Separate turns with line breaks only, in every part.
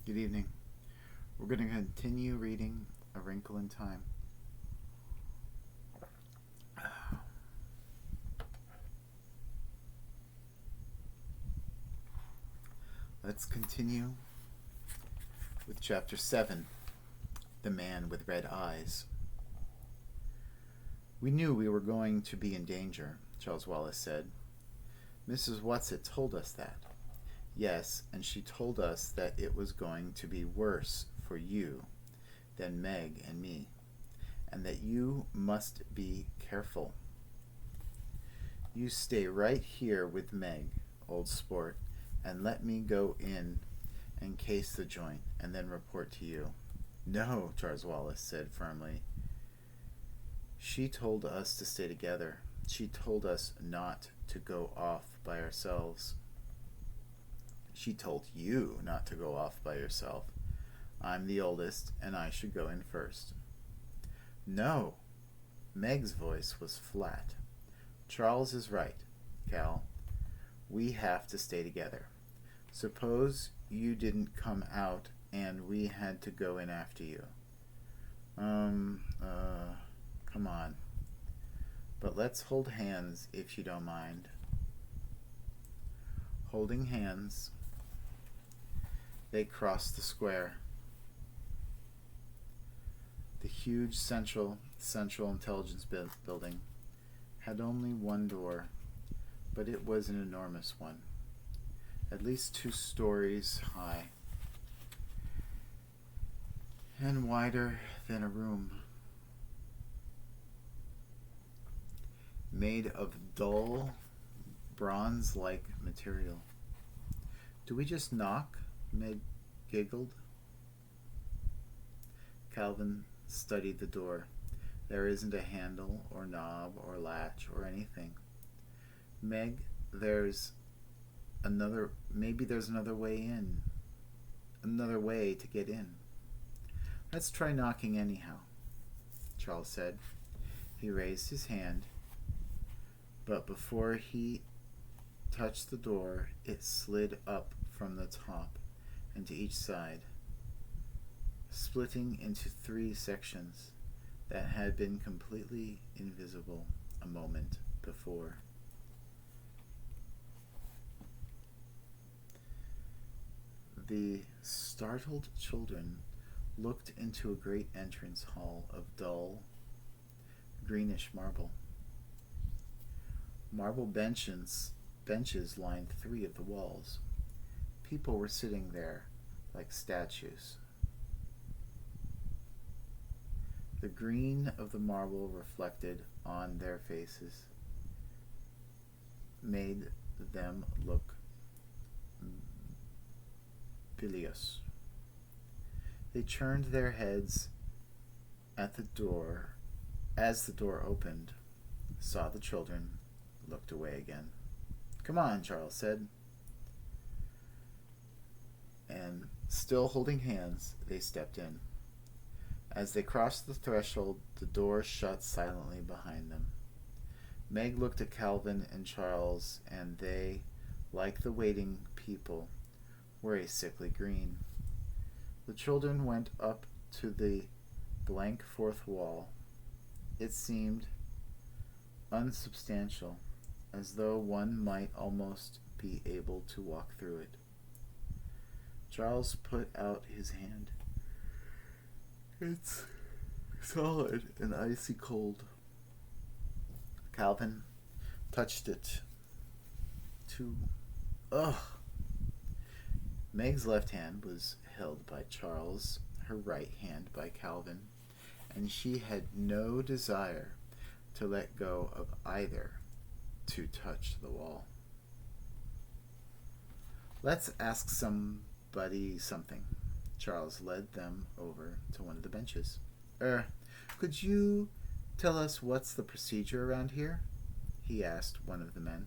Good evening. We're going to continue reading A Wrinkle in Time. Let's continue with Chapter 7, The Man with Red Eyes. We knew we were going to be in danger, Charles Wallace said. Mrs. Whatsit told us that. Yes, and she told us that it was going to be worse for you than Meg and me, and that you must be careful. You stay right here with Meg, old sport, and let me go in and case the joint, and then report to you. No, Charles Wallace said firmly. She told us to stay together. She told us not to go off by ourselves. She told you not to go off by yourself. I'm the oldest, and I should go in first. No. Meg's voice was flat. Charles is right, Cal. We have to stay together. Suppose you didn't come out and we had to go in after you. Come on. But let's hold hands if you don't mind. Holding hands, they crossed the square. The huge Central Intelligence Building had only one door, but it was an enormous one, at least 2 stories high, and wider than a room, made of dull, bronze-like material. Do we just knock? Meg giggled. Calvin studied the door. There isn't a handle or knob or latch or anything. Meg, maybe there's another way in. Another way to get in. Let's try knocking anyhow, Charles said. He raised his hand, but before he touched the door, it slid up from the top and to each side, splitting into 3 sections that had been completely invisible a moment before. The startled children looked into a great entrance hall of dull, greenish marble. Marble benches lined 3 of the walls. People were sitting there like statues. The green of the marble reflected on their faces made them look bilious. They turned their heads at the door. As the door opened, saw the children, looked away again. Come on, Charles said. And still holding hands, they stepped in. As they crossed the threshold, the door shut silently behind them. Meg looked at Calvin and Charles, and they, like the waiting people, were a sickly green. The children went up to the blank 4th wall. It seemed unsubstantial, as though one might almost be able to walk through it. Charles put out his hand. It's solid and icy cold. Calvin touched it. Ugh! Meg's left hand was held by Charles, her right hand by Calvin, and she had no desire to let go of either to touch the wall. Let's ask somebody something. Charles led them over to one of the benches. Could you tell us what's the procedure around here? He asked one of the men.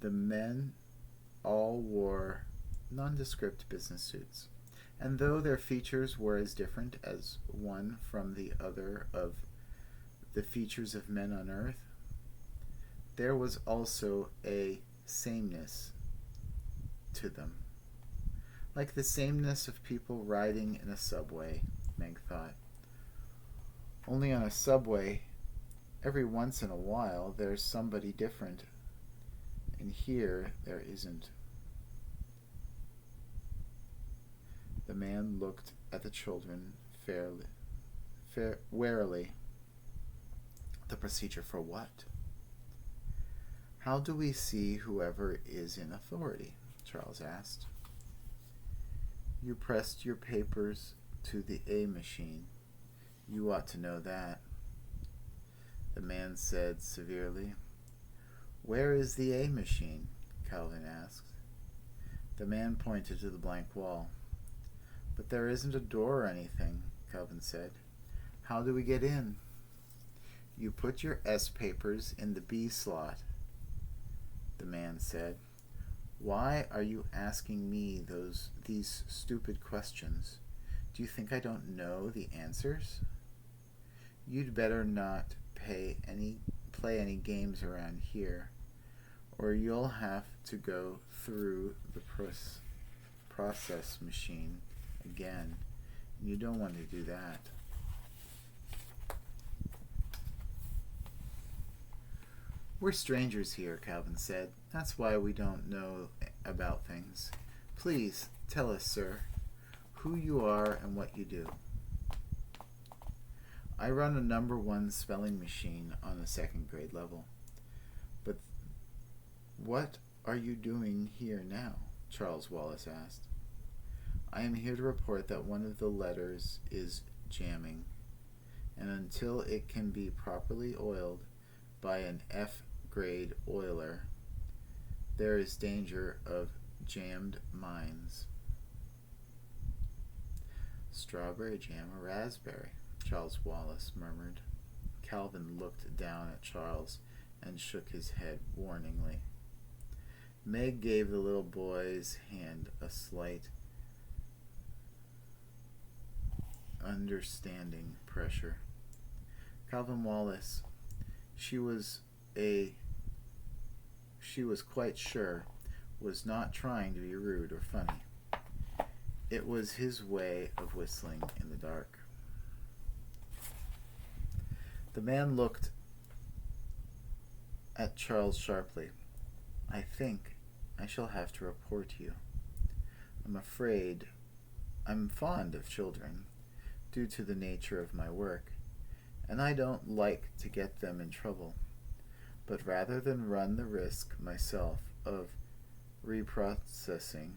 The men all wore nondescript business suits, and though their features were as different as one from the other of the features of men on earth, there was also a sameness to them. Like the sameness of people riding in a subway, Meg thought. Only on a subway, every once in a while, there's somebody different. And here, there isn't. The man looked at the children warily. The procedure for what? How do we see whoever is in authority? Charles asked. You pressed your papers to the A machine. You ought to know that. The man said severely. Where is the A machine? Calvin asked. The man pointed to the blank wall. But there isn't a door or anything, Calvin said. How do we get in? You put your S papers in the B slot, the man said. Why are you asking me these stupid questions? Do you think I don't know the answers? You'd better not play any games around here, or you'll have to go through the process machine again. You don't want to do that. We're strangers here, Calvin said. That's why we don't know about things. Please tell us, sir, who you are and what you do. I run a number 1 spelling machine on the 2nd grade level. But what are you doing here now? Charles Wallace asked. I am here to report that one of the letters is jamming, and until it can be properly oiled by an F-grade oiler, there is danger of jammed mines. Strawberry jam or raspberry? Charles Wallace murmured. Calvin looked down at Charles and shook his head warningly. Meg gave the little boy's hand a slight, understanding pressure. Calvin Wallace, she was quite sure, was not trying to be rude or funny. It was his way of whistling in the dark. The man looked at Charles sharply. I think I shall have to report you. I'm afraid I'm fond of children, due to the nature of my work, and I don't like to get them in trouble. But rather than run the risk myself of reprocessing,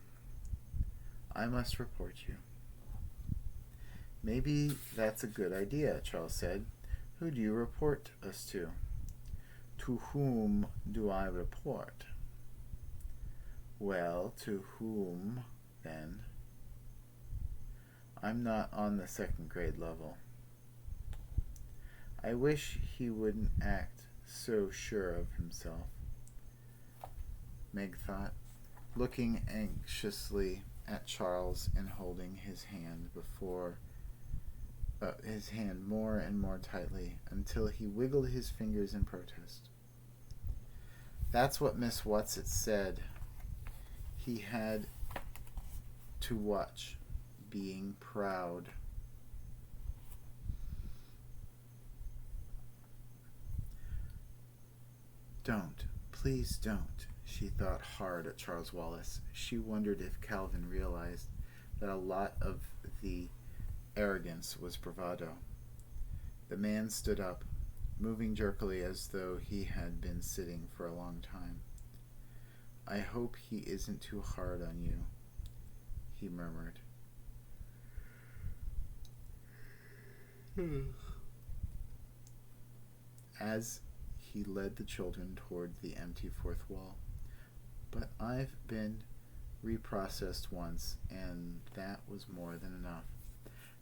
I must report you. Maybe that's a good idea, Charles said. Who do you report us to? To whom do I report? Well, to whom, then? I'm not on the 2nd grade level. I wish he wouldn't act so sure of himself, Meg thought, looking anxiously at Charles and holding his hand more and more tightly until he wiggled his fingers in protest. That's what Miss Whatsit said he had to watch, being proud. Don't, please don't, she thought hard at Charles Wallace. She wondered if Calvin realized that a lot of the arrogance was bravado. The man stood up, moving jerkily as though he had been sitting for a long time. I hope he isn't too hard on you, he murmured. As he led the children toward the empty 4th wall. But I've been reprocessed once, and that was more than enough.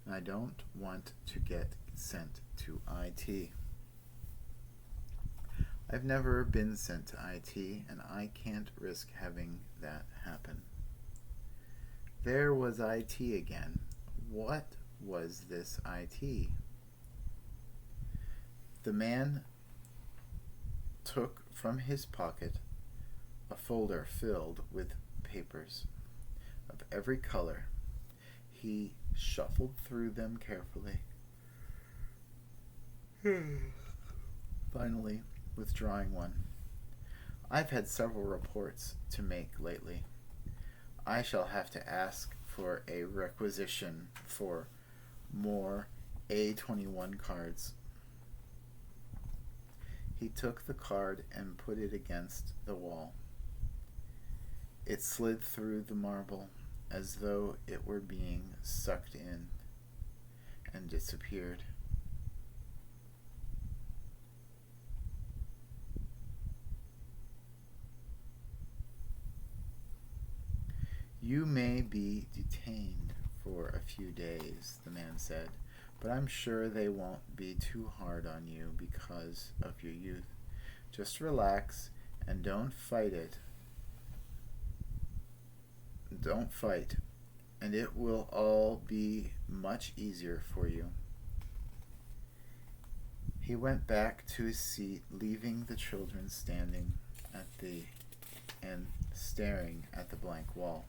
And I don't want to get sent to IT. I've never been sent to IT, and I can't risk having that happen. There was IT again. What was this IT? The man took from his pocket a folder filled with papers of every color. He shuffled through them carefully, finally withdrawing one. I've had several reports to make lately. I shall have to ask for a requisition for more A21 cards. He took the card and put it against the wall. It slid through the marble as though it were being sucked in and disappeared. You may be detained for a few days, the man said, but I'm sure they won't be too hard on you because of your youth. Just relax and don't fight it. Don't fight, and it will all be much easier for you. He went back to his seat, leaving the children standing and staring at the blank wall.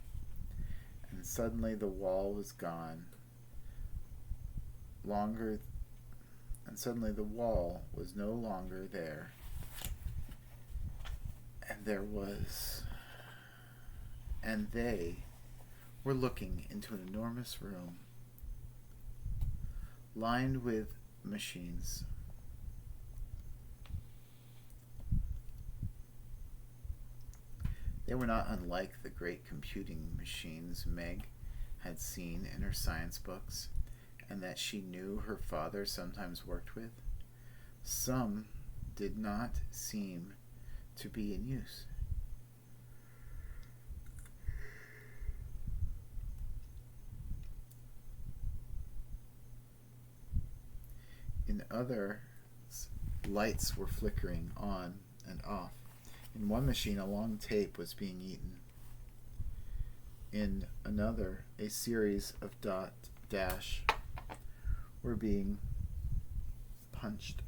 And suddenly the wall was gone. Suddenly the wall was no longer there. And they were looking into an enormous room lined with machines. They were not unlike the great computing machines Meg had seen in her science books and that she knew her father sometimes worked with. Some did not seem to be in use. In others, lights were flickering on and off. In one machine, a long tape was being eaten. In another, a series of dash were being punched.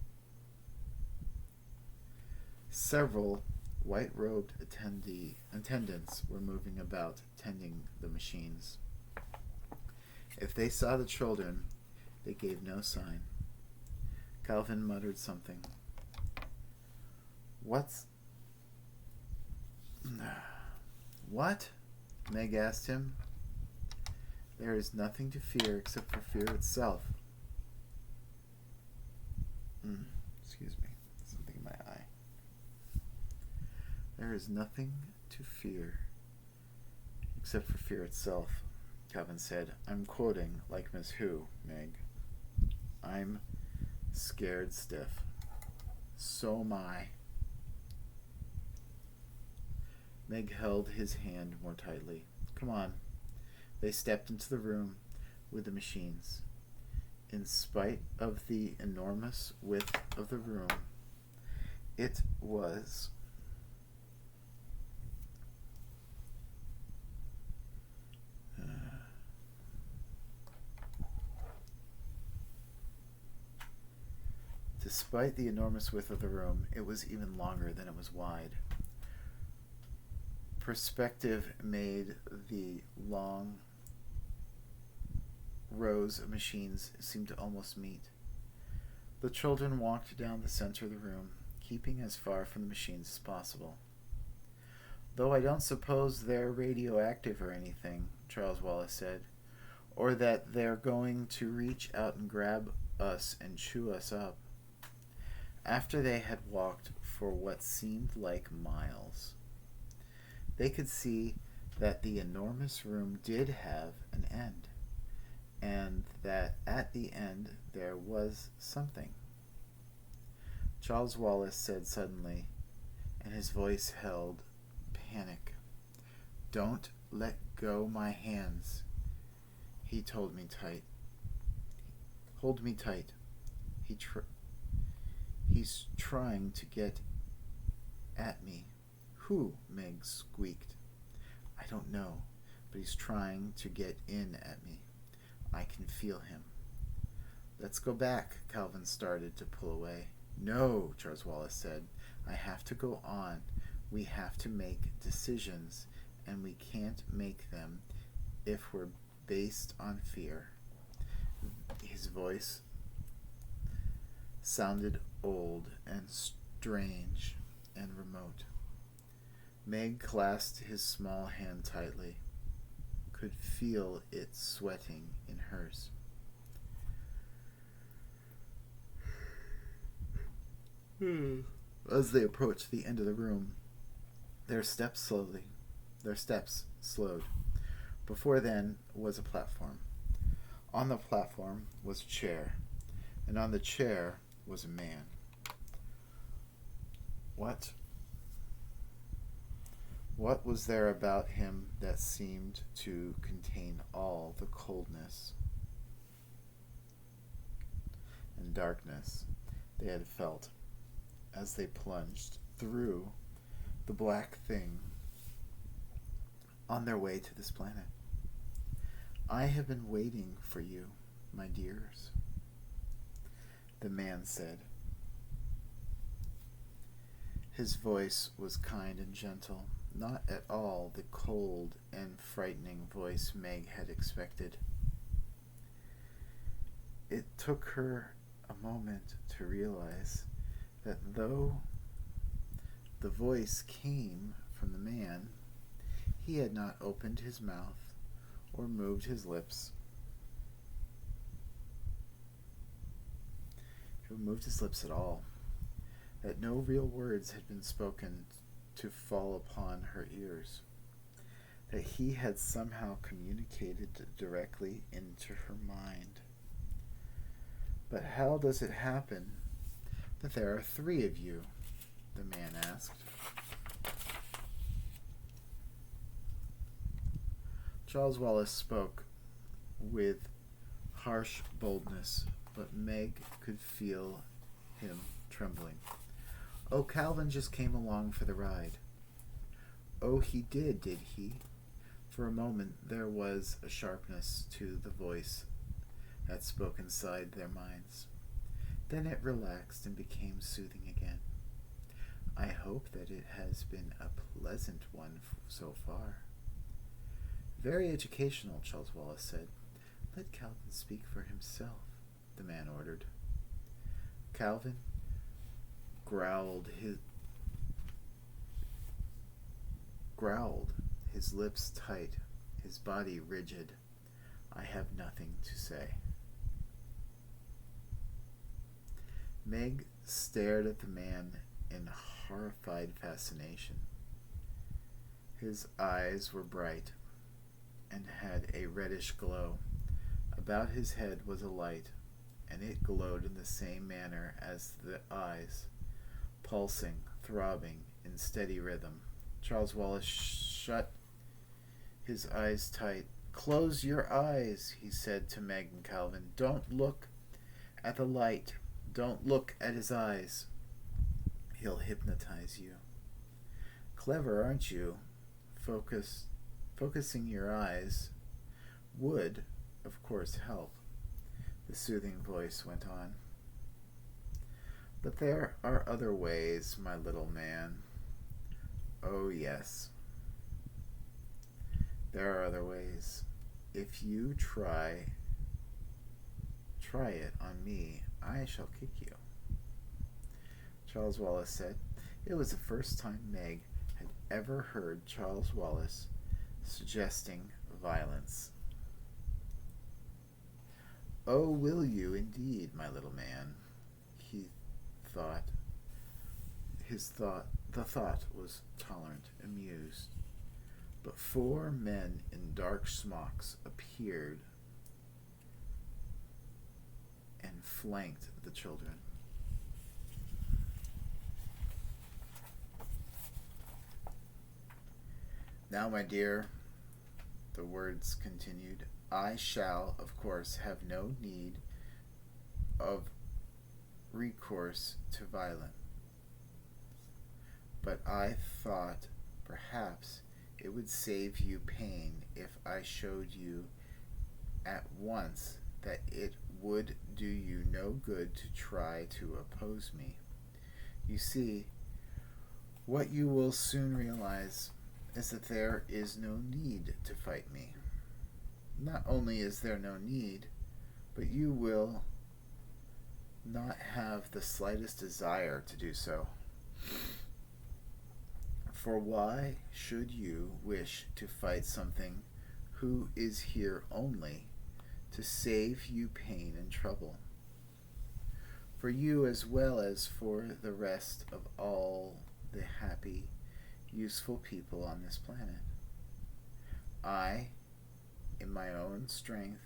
Several white-robed attendants were moving about, tending the machines. If they saw the children, they gave no sign. Calvin muttered something. What? Meg asked him. There is nothing to fear except for fear itself. Excuse me. Something in my eye. There is nothing to fear except for fear itself, Calvin said. I'm quoting like Miss Who, Meg. I'm scared stiff. So am I. Meg held his hand more tightly. Come on. They stepped into the room with the machines. In spite of the enormous width of the room, it was despite the enormous width of the room, it was even longer than it was wide. Perspective made the long rows of machines seem to almost meet. The children walked down the center of the room, keeping as far from the machines as possible. Though I don't suppose they're radioactive or anything, Charles Wallace said, or that they're going to reach out and grab us and chew us up. After they had walked for what seemed like miles, they could see that the enormous room did have an end, and that at the end there was something. Charles Wallace said suddenly, and his voice held panic, "Don't let go my hands." He told me tight. Hold me tight. He's trying to get at me. Who? Meg squeaked. I don't know, but he's trying to get in at me. I can feel him. Let's go back. Calvin started to pull away. No, Charles Wallace said. I have to go on. We have to make decisions and we can't make them if we're based on fear. His voice sounded old and strange and remote. Meg clasped his small hand tightly, could feel it sweating in hers. As they approached the end of the room, their steps slowed. Before them was a platform. On the platform was a chair, and on the chair was a man. What was there about him that seemed to contain all the coldness and darkness they had felt as they plunged through the black thing on their way to this planet? I have been waiting for you, my dears, the man said. His voice was kind and gentle, not at all the cold and frightening voice Meg had expected. It took her a moment to realize that though the voice came from the man, he had not opened his mouth or moved his lips. He moved his lips at all. That no real words had been spoken to fall upon her ears. That he had somehow communicated directly into her mind. But how does it happen that there are 3 of you? The man asked. Charles Wallace spoke with harsh boldness, but Meg could feel him trembling. Oh, Calvin just came along for the ride. Oh, he did he? For a moment there was a sharpness to the voice that spoke inside their minds. Then it relaxed and became soothing again. I hope that it has been a pleasant one so far. Very educational, Charles Wallace said. Let Calvin speak for himself, the man ordered. Calvin growled, his lips tight, his body rigid. I have nothing to say. Meg stared at the man in horrified fascination. His eyes were bright and had a reddish glow. About his head was a light, and it glowed in the same manner as the eyes, pulsing, throbbing in steady rhythm. Charles Wallace shut his eyes tight. Close your eyes, he said to Meg and Calvin. Don't look at the light. Don't look at his eyes. He'll hypnotize you. Clever, aren't you? Focusing your eyes would, of course, help, the soothing voice went on. But there are other ways, my little man. Oh, yes. There are other ways. If you try it on me, I shall kick you. Charles Wallace said. It was the first time Meg had ever heard Charles Wallace suggesting violence. Oh, will you indeed, my little man? He thought. The thought was tolerant, amused. But 4 men in dark smocks appeared and flanked the children. Now, my dear, the words continued, I shall, of course, have no need of recourse to violence. But I thought perhaps it would save you pain if I showed you at once that it would do you no good to try to oppose me. You see, what you will soon realize is that there is no need to fight me. Not only is there no need, but you will not have the slightest desire to do so. For why should you wish to fight something who is here only to save you pain and trouble? For you as well as for the rest of all the happy, useful people on this planet. I, in my own strength,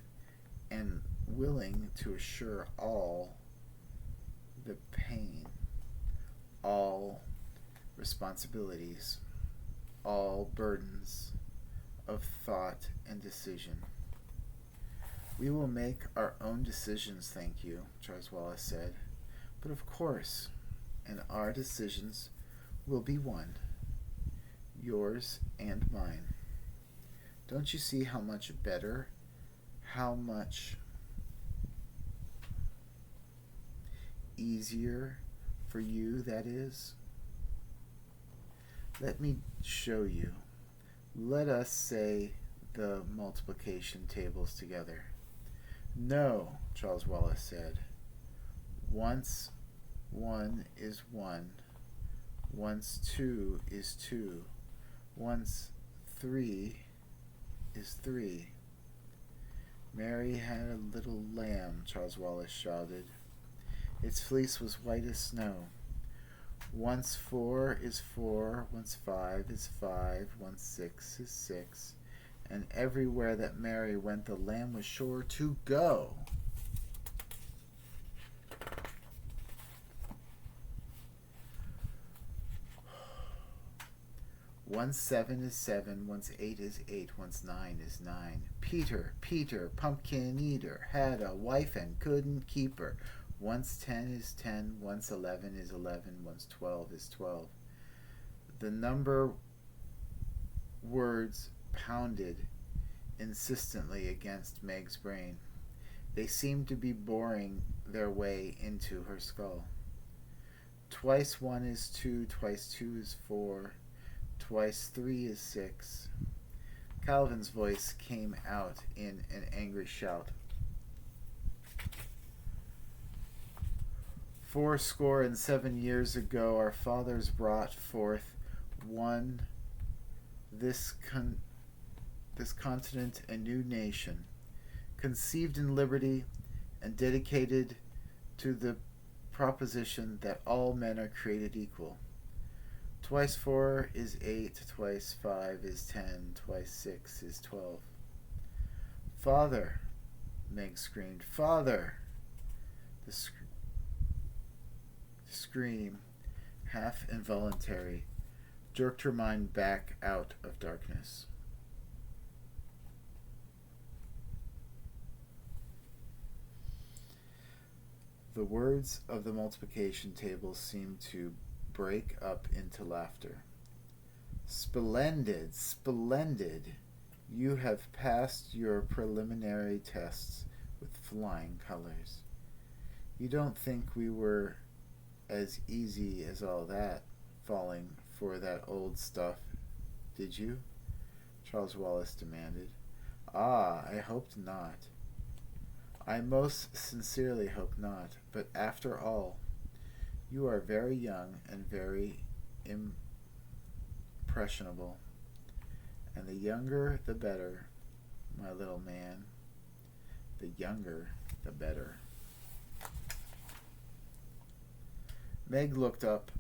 am willing to assure all the pain, all responsibilities, all burdens of thought and decision. We will make our own decisions, thank you, Charles Wallace said. But of course, and our decisions will be one, yours and mine. Don't you see how much better, how much easier for you that is? Let me show you. Let us say the multiplication tables together. No, Charles Wallace said. Once one is one. Once two is two. Once three is three. Mary had a little lamb, Charles Wallace shouted. Its fleece was white as snow. Once four is four, once five is five, once six is six, and everywhere that Mary went the lamb was sure to go. Once seven is seven, once eight is eight, once nine is nine. Peter, pumpkin eater, had a wife and couldn't keep her. Once 10 is 10, once 11 is 11, once 12 is 12. The number words pounded insistently against Meg's brain. They seemed to be boring their way into her skull. Twice one is two, twice two is four, twice three is six. Calvin's voice came out in an angry shout. fourscore years ago, our fathers brought forth this continent a new nation, conceived in liberty and dedicated to the proposition that all men are created equal. Twice four is 8, twice 5 is 10, twice 6 is 12. Father, Meg screamed. Father! The scream, half involuntary, jerked her mind back out of darkness. The words of the multiplication table seemed to break up into laughter. Splendid, splendid! You have passed your preliminary tests with flying colors. You don't think we were as easy as all that, falling for that old stuff, did you? Charles Wallace demanded. Ah, I hoped not. I most sincerely hope not, but after all, you are very young and very impressionable, and the younger the better, my little man. The younger the better. Meg looked up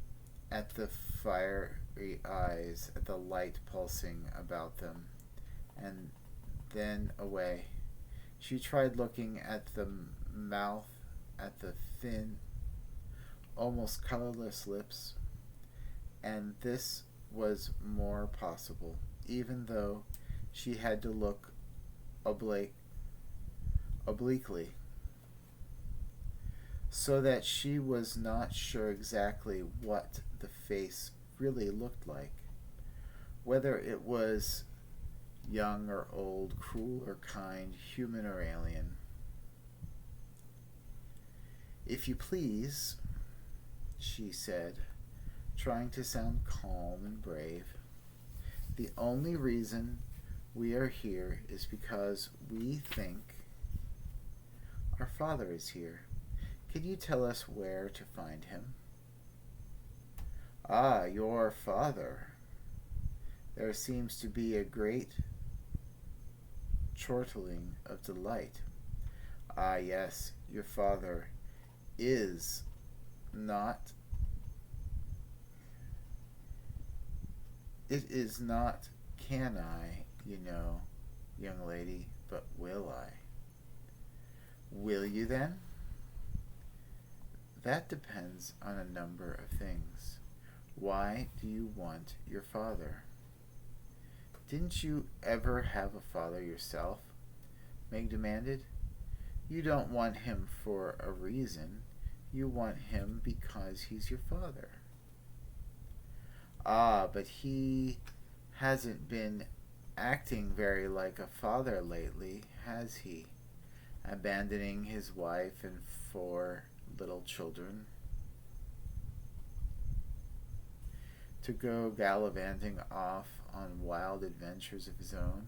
at the fiery eyes, at the light pulsing about them, and then away. She tried looking at the mouth, at the thin, almost colorless lips, and this was more possible, even though she had to look obliquely, so that she was not sure exactly what the face really looked like, whether it was young or old, cruel or kind, human or alien. If you please, she said, trying to sound calm and brave, The only reason we are here is because we think our father is here. Can you tell us where to find him? Ah, your father. There seems to be a great chortling of delight. Ah, yes, your father is not. It is not can I, young lady, but will I. Will you then? That depends on a number of things. Why do you want your father? Didn't you ever have a father yourself? Meg demanded. You don't want him for a reason. You want him because he's your father. Ah, but he hasn't been acting very like a father lately, has he? Abandoning his wife and 4 little children to go gallivanting off on wild adventures of his own.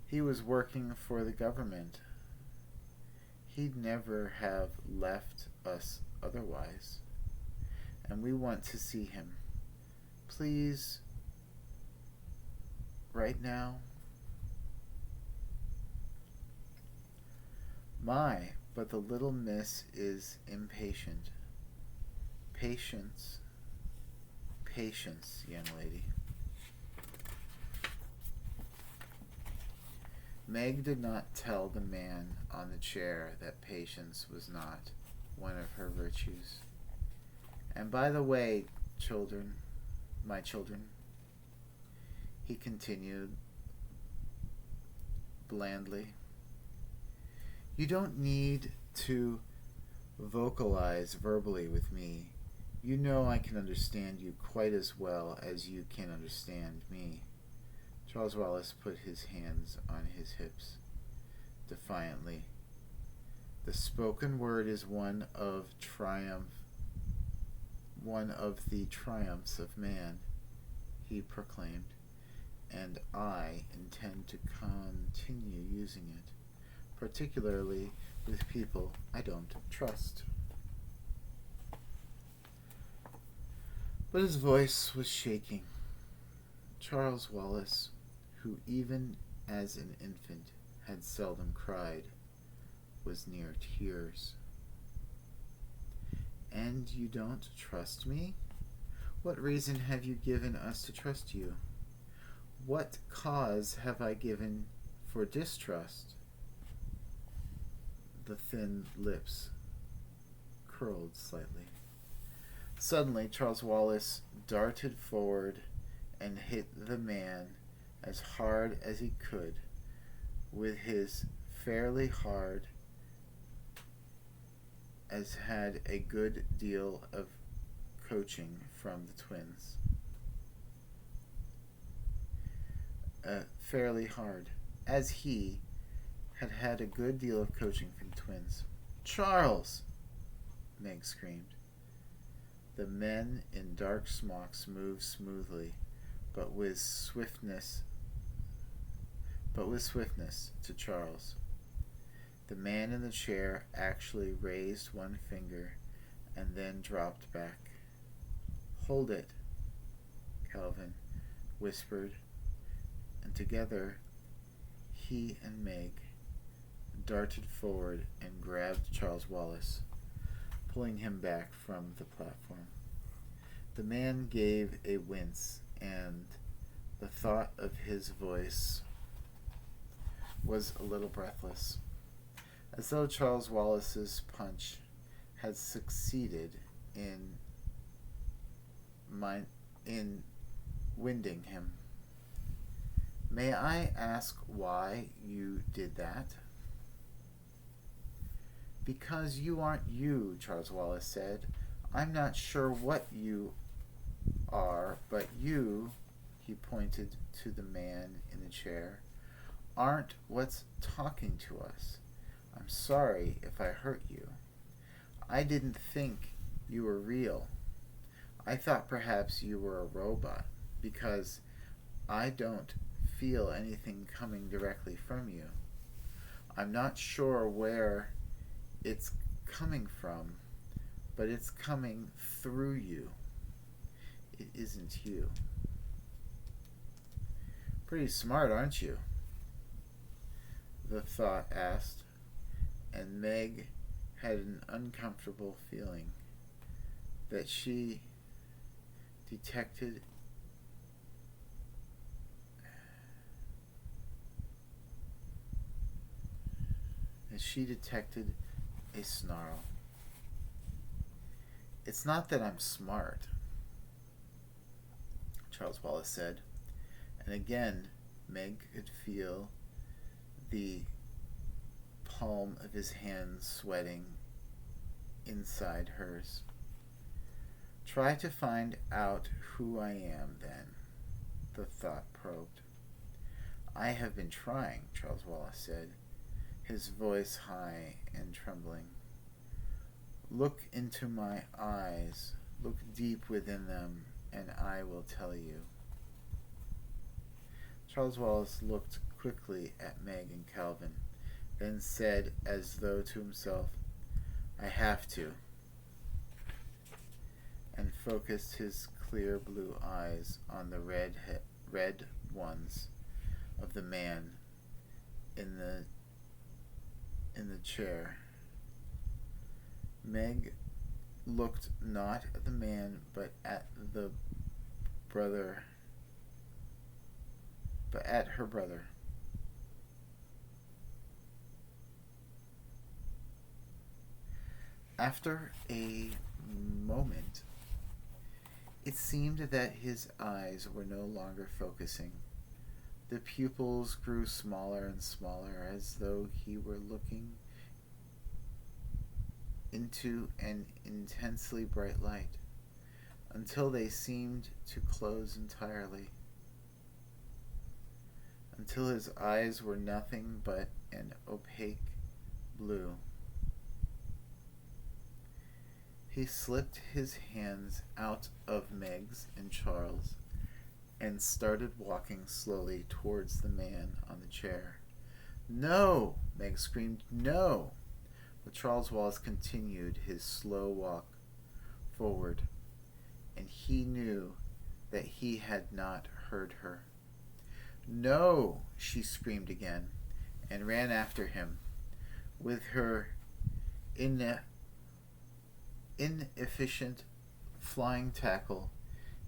He was working for the government. He'd never have left us otherwise. And we want to see him. Please, right now. My, but the little miss is impatient. Patience. Patience, young lady. Meg did not tell the man on the chair that patience was not one of her virtues. And by the way, children, my children, he continued blandly, you don't need to vocalize verbally with me. You know I can understand you quite as well as you can understand me. Charles Wallace put his hands on his hips defiantly. The spoken word is one of the triumphs of man, he proclaimed, and I intend to continue using it, particularly with people I don't trust. But his voice was shaking. Charles Wallace, who even as an infant had seldom cried, was near tears. And you don't trust me? What reason have you given us to trust you? What cause have I given for distrust? The thin lips curled slightly. Suddenly, Charles Wallace darted forward and hit the man as hard as he could with his fairly hard, as had a good deal of coaching from the twins. Fairly hard, as he had had a good deal of coaching from twins. Charles! Meg screamed. The men in dark smocks moved smoothly, but with swiftness to Charles. The man in the chair actually raised one finger and then dropped back. Hold it, Calvin whispered, and together he and Meg darted forward and grabbed Charles Wallace, pulling him back from the platform. The man gave a wince, and the thought of his voice was a little breathless, as though Charles Wallace's punch had succeeded in winding him. May I ask why you did that? Because you aren't you, Charles Wallace said. I'm not sure what you are, but you, he pointed to the man in the chair, aren't what's talking to us. I'm sorry if I hurt you. I didn't think you were real. I thought perhaps you were a robot, because I don't feel anything coming directly from you. I'm not sure where it's coming from, but it's coming through you. It isn't you. Pretty smart, aren't you? The thought asked, and Meg had an uncomfortable feeling that she detected a snarl. It's not that I'm smart, Charles Wallace said, and again Meg could feel the palm of his hand sweating inside hers. Try to find out who I am, then, the thought probed. I have been trying, Charles Wallace said, his voice high and trembling. Look into my eyes, look deep within them, and I will tell you. Charles Wallace looked quickly at Meg and Calvin, then said as though to himself, I have to, and focused his clear blue eyes on the red ones of the man in the chair. Meg looked not at the man but at her brother. After a moment, it seemed that his eyes were no longer focusing. The pupils grew smaller and smaller, as though he were looking into an intensely bright light, until they seemed to close entirely, until his eyes were nothing but an opaque blue. He slipped his hands out of Meg's and Charles and started walking slowly towards the man on the chair. No! Meg screamed, no! But Charles Wallace continued his slow walk forward, and he knew that he had not heard her. No! She screamed again, and ran after him. With her inefficient flying tackle,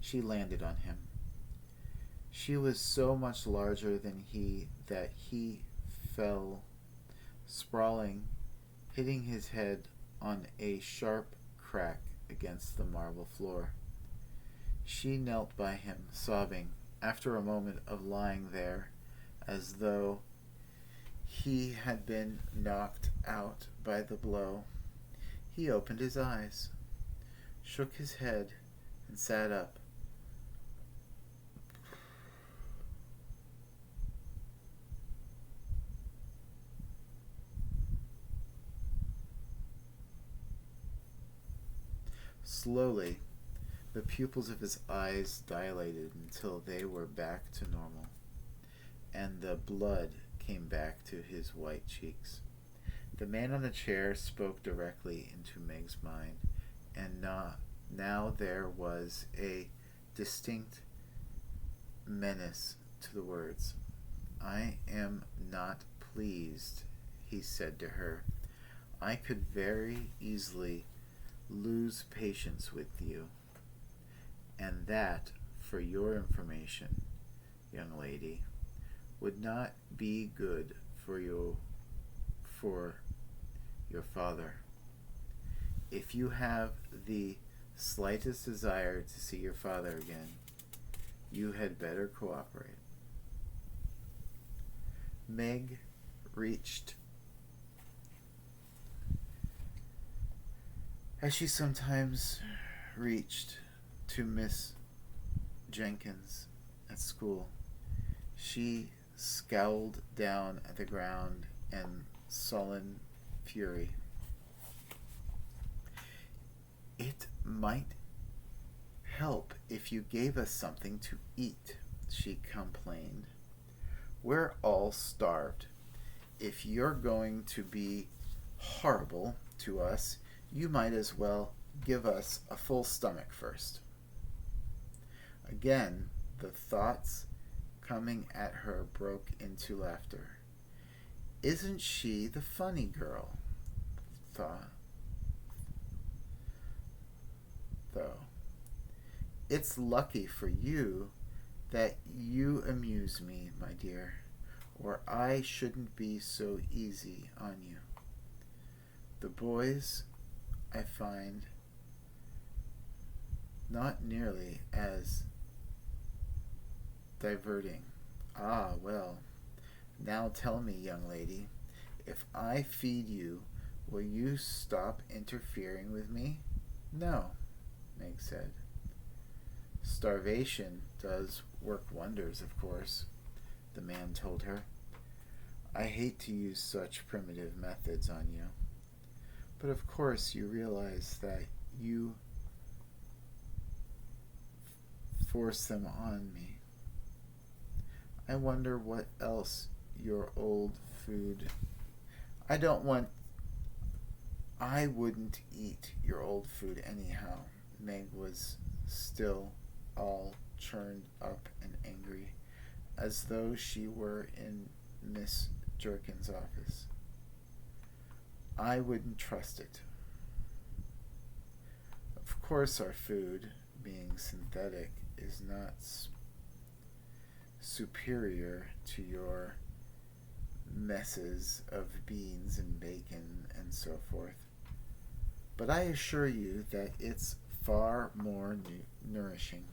she landed on him. She was so much larger than he that he fell sprawling, hitting his head on a sharp crack against the marble floor. She knelt by him, sobbing, after a moment of lying there as though he had been knocked out by the blow. He opened his eyes, shook his head, and sat up. Slowly, the pupils of his eyes dilated until they were back to normal, and the blood came back to his white cheeks. The man on the chair spoke directly into Meg's mind, and now there was a distinct menace to the words. I am not pleased, he said to her. I could very easily lose patience with you, and that, for your information, young lady, would not be good for your father. If you have the slightest desire to see your father again, you had better cooperate. Meg reached, as she sometimes reached, to Miss Jenkins at school. She scowled down at the ground in sullen fury. It might help if you gave us something to eat, she complained. We're all starved. If you're going to be horrible to us, you might as well give us a full stomach first. Again, the thoughts coming at her broke into laughter. Isn't she the funny girl? Thought. Though. It's lucky for you that you amuse me, my dear, or I shouldn't be so easy on you. The boys, I find, not nearly as diverting. Ah, well, now tell me, young lady, if I feed you, will you stop interfering with me? No, Meg said. Starvation does work wonders, of course, the man told her. I hate to use such primitive methods on you, but of course you realize that you force them on me. I wonder what else your old food... I wouldn't eat your old food anyhow. Meg was still all churned up and angry, as though she were in Miss Jerkin's office. I wouldn't trust it. Of course our food, being synthetic, is not superior to your messes of beans and bacon and so forth. But I assure you that it's far more nourishing.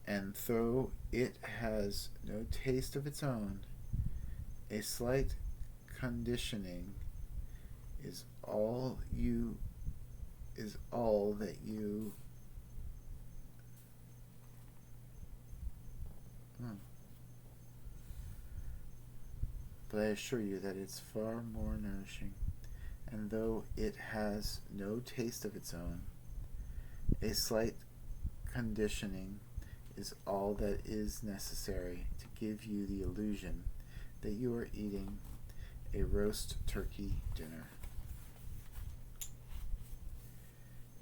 And though it has no taste of its own, a slight conditioning is all that you But I assure you that it's far more nourishing, and though it has no taste of its own, a slight conditioning is all that is necessary to give you the illusion that you are eating a roast turkey dinner.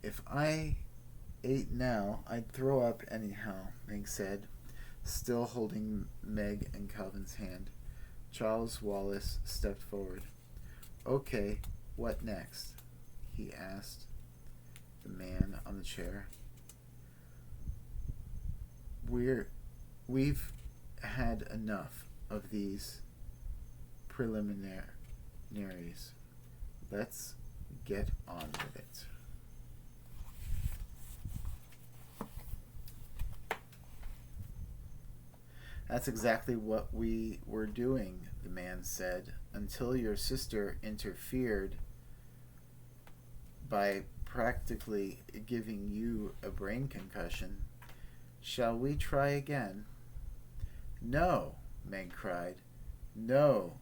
If I ate now, I'd throw up anyhow, Meg said, still holding Meg and Calvin's hand. Charles Wallace stepped forward. Okay, what next? He asked the man on the chair. We've had enough of these preliminaries. Let's get on with it. That's exactly what we were doing, the man said, until your sister interfered by practically giving you a brain concussion. Shall we try again? No, Meg cried. No,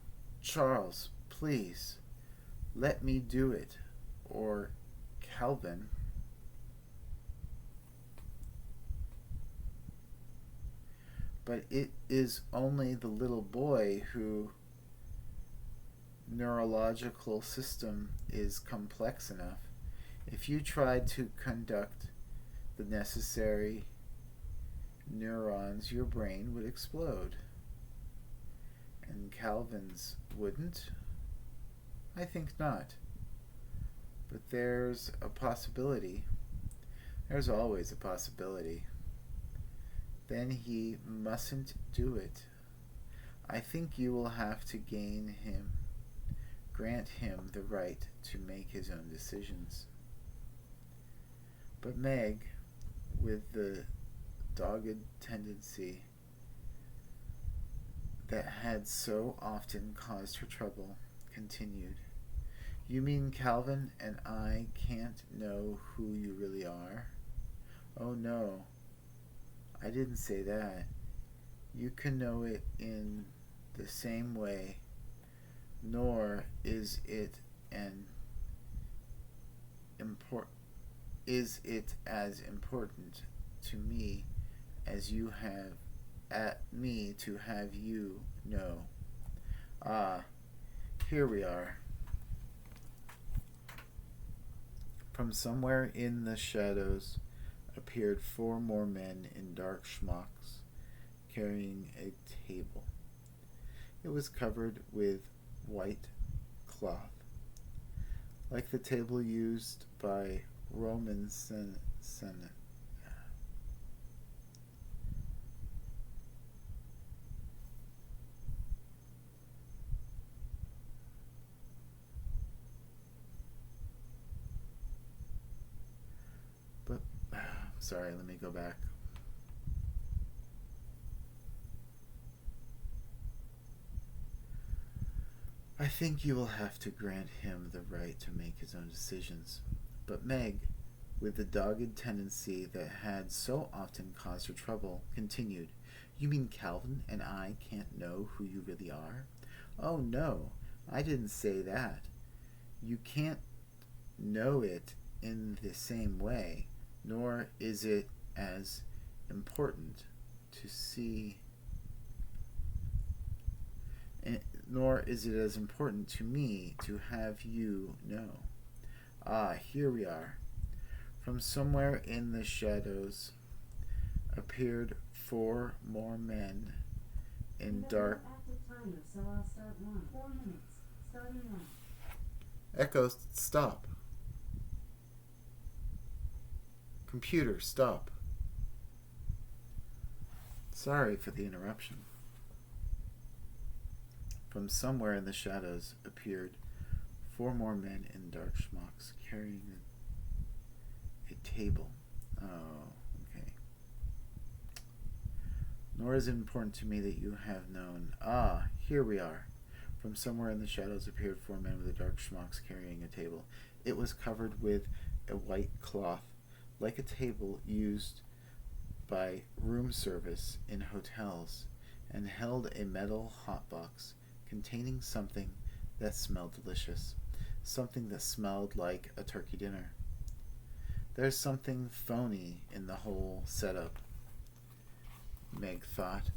Charles, please. Let me do it. Or Calvin. But it is only the little boy whose neurological system is complex enough. If you tried to conduct the necessary neurons, your brain would explode. And Calvin's wouldn't? I think not. But there's a possibility. There's always a possibility. Then he mustn't do it. I think you will have to grant him the right to make his own decisions. But Meg, with the dogged tendency that had so often caused her trouble, continued. You mean Calvin and I can't know who you really are? Oh no, I didn't say that. You can know it in the same way, nor is it as important to me as you have at me to have you know. Ah, here we are. From somewhere in the shadows appeared 4 more men in dark smocks, carrying a table. It was covered with white cloth, like the table used by Roman Senate. But, sorry, let me go back. I think you will have to grant him the right to make his own decisions. But Meg, with the dogged tendency that had so often caused her trouble, continued, You mean Calvin and I can't know who you really are? Oh, no, I didn't say that. You can't know it in the same way, nor is it as important to see, nor is it as important to me to have you know. Ah, here we are. From somewhere in the shadows appeared 4 more men in dark.
Timer, so I'll start 1. 4 minutes. Starting 1.
Echo, stop. Computer, stop. Sorry for the interruption. From somewhere in the shadows appeared 4 more men in dark smocks carrying a table. Oh, okay. Nor is it important to me that you have known. Ah, here we are. From somewhere in the shadows appeared 4 men with dark smocks carrying a table. It was covered with a white cloth, like a table used by room service in hotels, and held a metal hotbox containing something that smelled delicious, something that smelled like a turkey dinner. There's something phony in the whole setup, Meg thought.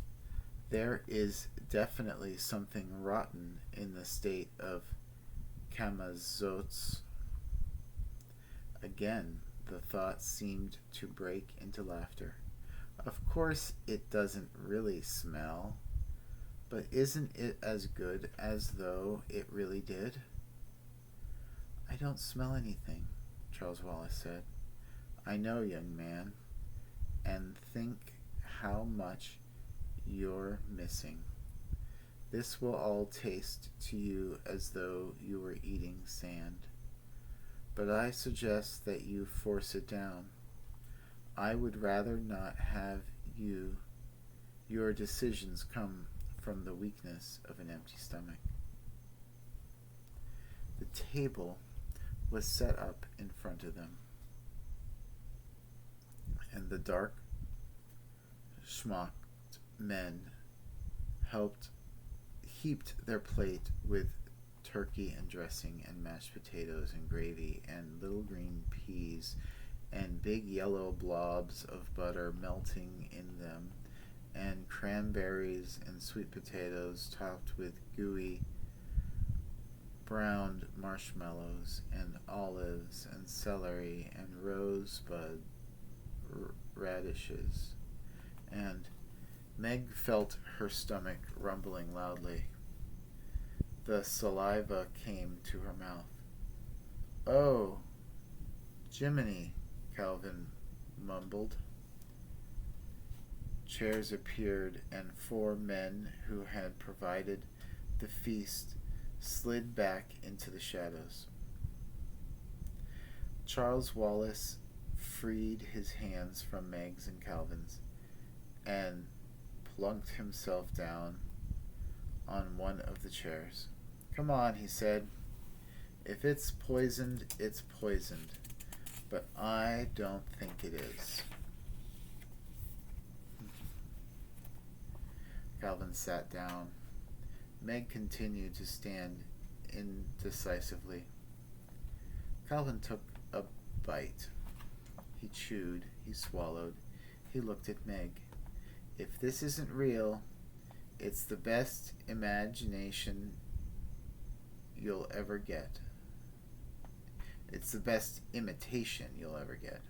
There is definitely something rotten in the state of Camazotz. Again, the thought seemed to break into laughter. Of course it doesn't really smell, but isn't it as good as though it really did? I don't smell anything, Charles Wallace said. I know, young man, and think how much you're missing. This will all taste to you as though you were eating sand. But I suggest that you force it down. I would rather not have your decisions come from the weakness of an empty stomach. The table was set up in front of them, and the dark, smocked men heaped their plate with turkey and dressing and mashed potatoes and gravy and little green peas and big yellow blobs of butter melting in them, and cranberries and sweet potatoes topped with gooey browned marshmallows and olives and celery and rosebud radishes. And Meg felt her stomach rumbling loudly. The saliva came to her mouth. Oh, Jiminy, Calvin mumbled. Chairs appeared, and 4 men who had provided the feast slid back into the shadows. Charles Wallace freed his hands from Meg's and Calvin's and plunked himself down on one of the chairs. Come on, he said. If it's poisoned, it's poisoned. But I don't think it is. Calvin sat down. Meg continued to stand indecisively. Calvin took a bite. He chewed, he swallowed, he looked at Meg. If this isn't real, it's the best imagination you'll ever get. It's the best imitation you'll ever get.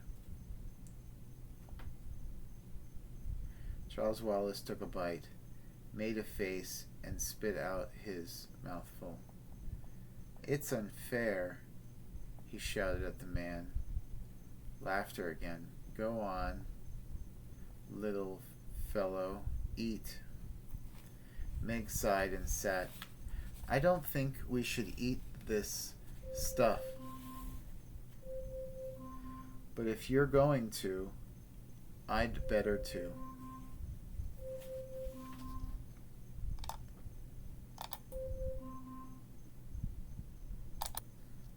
Charles Wallace took a bite, made a face, and spit out his mouthful. "It's unfair," he shouted at the man. Laughter again. "Go on, little fellow, eat." Meg sighed and sat. "I don't think we should eat this stuff. But if you're going to, I'd better too."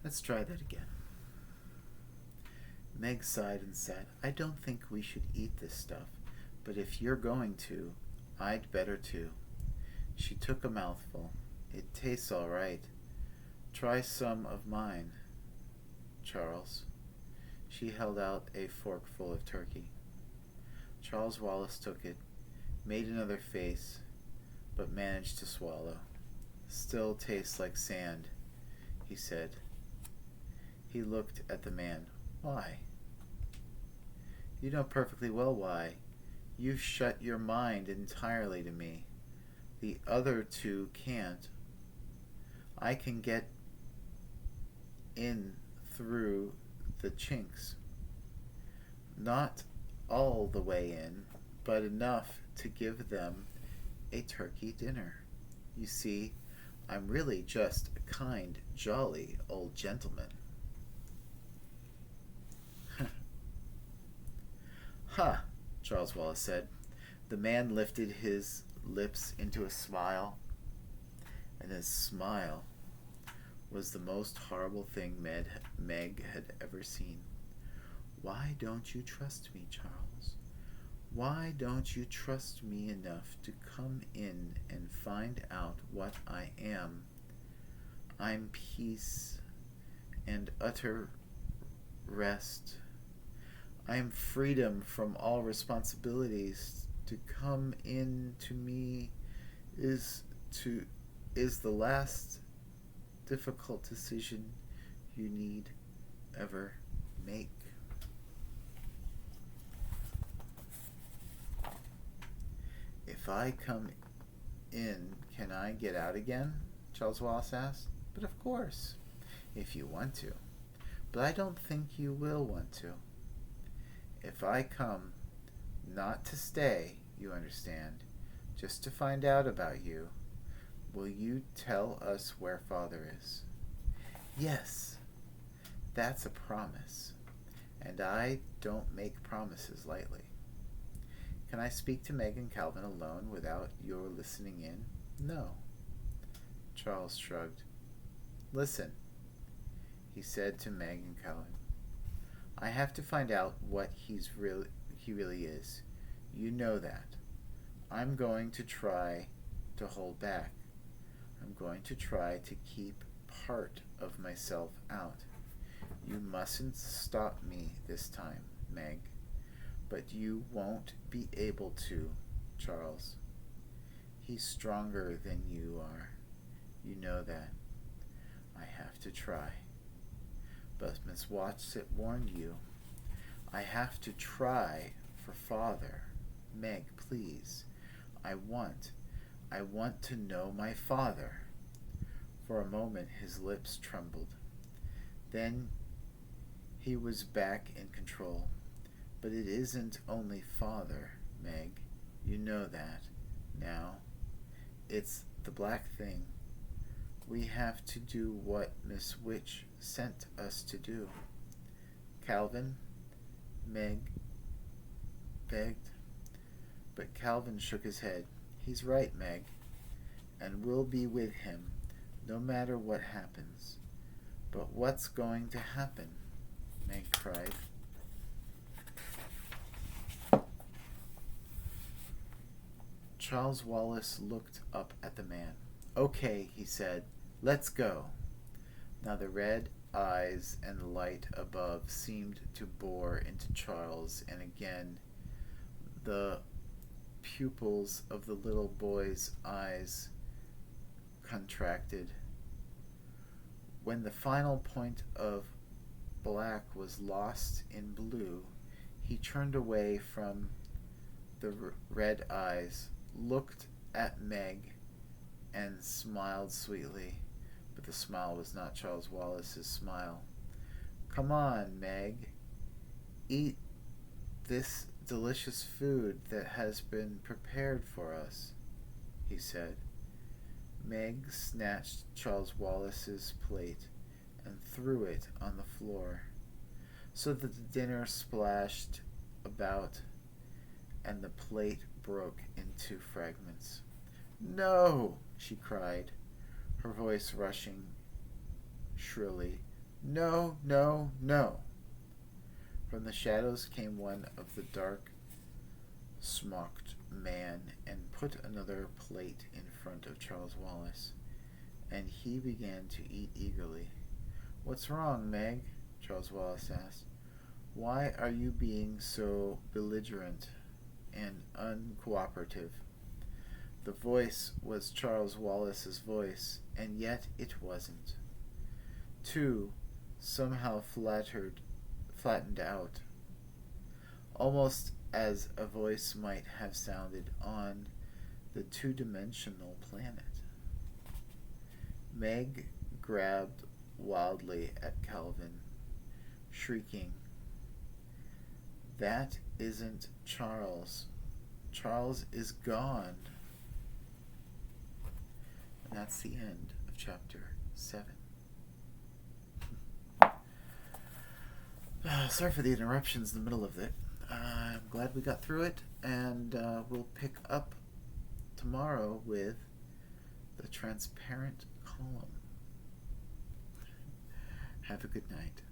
Let's try that again. Meg sighed and said, "I don't think we should eat this stuff, but if you're going to, I'd better too." She took a mouthful. "It tastes all right. Try some of mine, Charles." She held out a forkful of turkey. Charles Wallace took it, made another face, but managed to swallow. "Still tastes like sand," he said. He looked at the man. "Why?" "You know perfectly well why. You've shut your mind entirely to me. The other two can't. I can get in through the chinks. Not all the way in, but enough to give them a turkey dinner. You see, I'm really just a kind, jolly old gentleman." "Ha," Charles Wallace said. The man lifted his lips into a smile, and his smile was the most horrible thing Meg had ever seen. "Why don't you trust me, Charles? Why don't you trust me enough to come in and find out what I am? I'm peace and utter rest. I'm freedom from all responsibilities. To come in to me is the last difficult decision you need ever make." "If I come in, can I get out again?" Charles Wallace asked. "But of course, if you want to. But I don't think you will want to. If I come, not to stay, you understand, just to find out about you, will you tell us where Father is?" "Yes, that's a promise, and I don't make promises lightly." "Can I speak to Meg and Calvin alone without your listening in?" "No." Charles shrugged. "Listen," he said to Meg and Calvin. "I have to find out what he really is. You know that. I'm going to try to hold back. I'm going to try to keep part of myself out. You mustn't stop me this time, Meg. But you won't be able to, Charles. He's stronger than you are. You know that. I have to try. But Miss Watson warned you. I have to try for Father. Meg, please. I want to know my Father." For a moment his lips trembled. Then he was back in control. "But it isn't only Father, Meg. You know that now. It's the black thing. We have to do what Miss Witch sent us to do." "Calvin?" Meg begged. But Calvin shook his head. "He's right, Meg, and we'll be with him no matter what happens." "But what's going to happen?" Meg cried. Charles Wallace looked up at the man. "Okay," he said, "let's go." Now the red eyes and the light above seemed to bore into Charles, and again the pupils of the little boy's eyes contracted. When the final point of black was lost in blue, he turned away from the red eyes, looked at Meg, and smiled sweetly. But the smile was not Charles Wallace's smile. "Come on, Meg. Eat this delicious food that has been prepared for us," he said. Meg snatched Charles Wallace's plate and threw it on the floor, so that the dinner splashed about and the plate broke into fragments. "No!" she cried, her voice rushing shrilly. "No, no, no!" From the shadows came one of the dark smocked man and put another plate in front of Charles Wallace, and he began to eat eagerly. "What's wrong, Meg?" Charles Wallace asked. "Why are you being so belligerent and uncooperative?" The voice was Charles Wallace's voice, and yet it wasn't. Two somehow flattened out, almost as a voice might have sounded on the two-dimensional planet. Meg grabbed wildly at Calvin, shrieking, "That isn't Charles. Charles is gone." And that's the end of chapter 7. Sorry for the interruptions in the middle of it. I'm glad we got through it, and we'll pick up tomorrow with the transparent column. Have a good night.